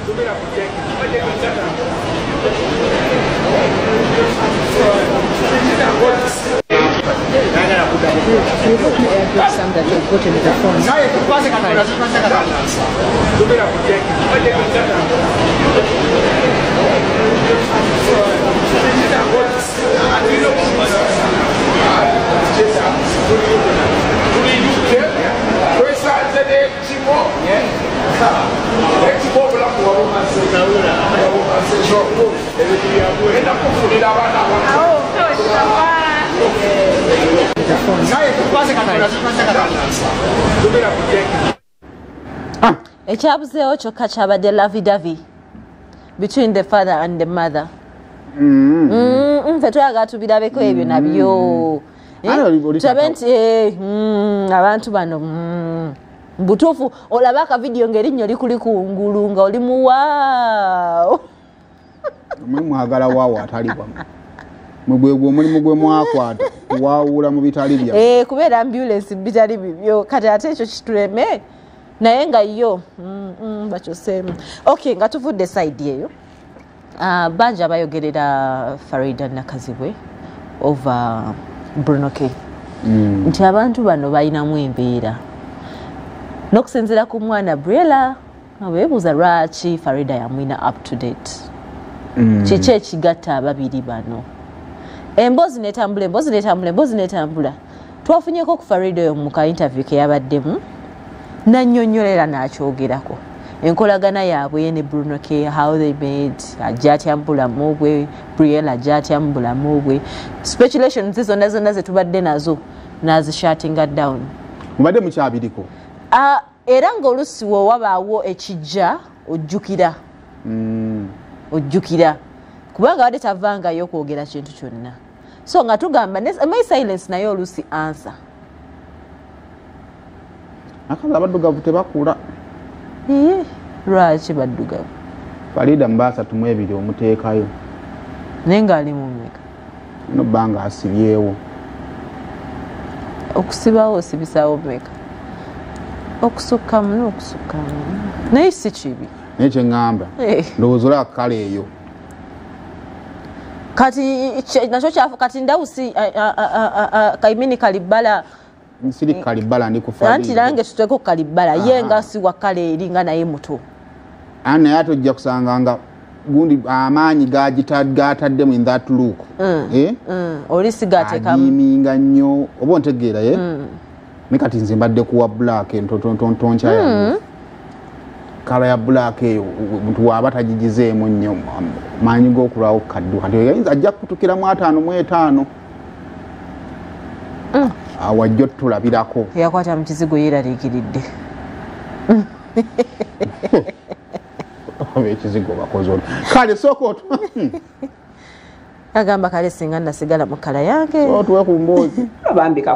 Some that you put in the phone. Ekyabuzeewo kyokka kyabadde lavidavi between the father and the mother. Ffe twagala tubirabeko ebyo nabyo tulabe nti abantu bano butuufu olaba akavidiyo ng'erinnyo likuli kungulu nga oli muwaawo mwagala waawo ataliwa mugwegwe omulimu gwe mwakwata kuwaawula mu bitali bya kubeera ambulance bitali bibyo kati ate ekyo kituleme naye nga yo bakyoseemu. Okay, nga tuvudde side eyo bangi abayogerera Farida Nakazibwe over Bruno K nti abantu bano balinamu embeera n'okusinziira ku mwana Briella beebuuza lwaki Farida yamwina up to date. Kiki ekigatta ababiri bano? Emboozi netambula twafunyeko ku Farida oyo mu ka interview ke yabaddemu nannyonnyolera n'akyogerako enkolagana yaabwe ne Bruno K, how they made ajja atya mu bulamu bwe, Briella ajja atya mu bulamu bwe, speculations zonna ze tubadde nazo nazishatinga down. Mubadde mukyabiriko era ng'olusi wo wabaawo ekijja ojjukira kubanga wadde tavangayo okwogera kintu kyonna so nga tugamba my silence naye olusi answer. Akaza abaddugavu tebakula. Lwaki baddugavu? Farida Mbasa tumwebiri omuteekayo naye ng'ali mu mmeka no bbanga asibyewo. Okusibawo osibisaawo mmeka? Okusukkamu naye si kibi naye kye ŋŋamba ndowooza olaba kale eyo kati nakyo kyafu kati ndawusi kaimini Kalibala nsiri Kalibala ndi ku Farida anti nange tuteko Kalibala ye nga si wa kale eri nga naye muto naye ate ojja kusanga nga gundi amaanyi gatadde mu in that look oli sigateekamu adiiminga nnyo oba ontegeera ne kati nze mbadde kuwa black entontonkya yange kala ya black eyo muntu waaba tagigizeemu nnyo maanyi g'okulwawo kaddu kati ajja kutukira mu 5 mu 5 awajjo tulabirako yakwata mu kizigo yeeraliikiridde ekizigo bakoze olwo kale sooka agamba kale singa nasigala mu kala yange otuwe ku mboozi abambika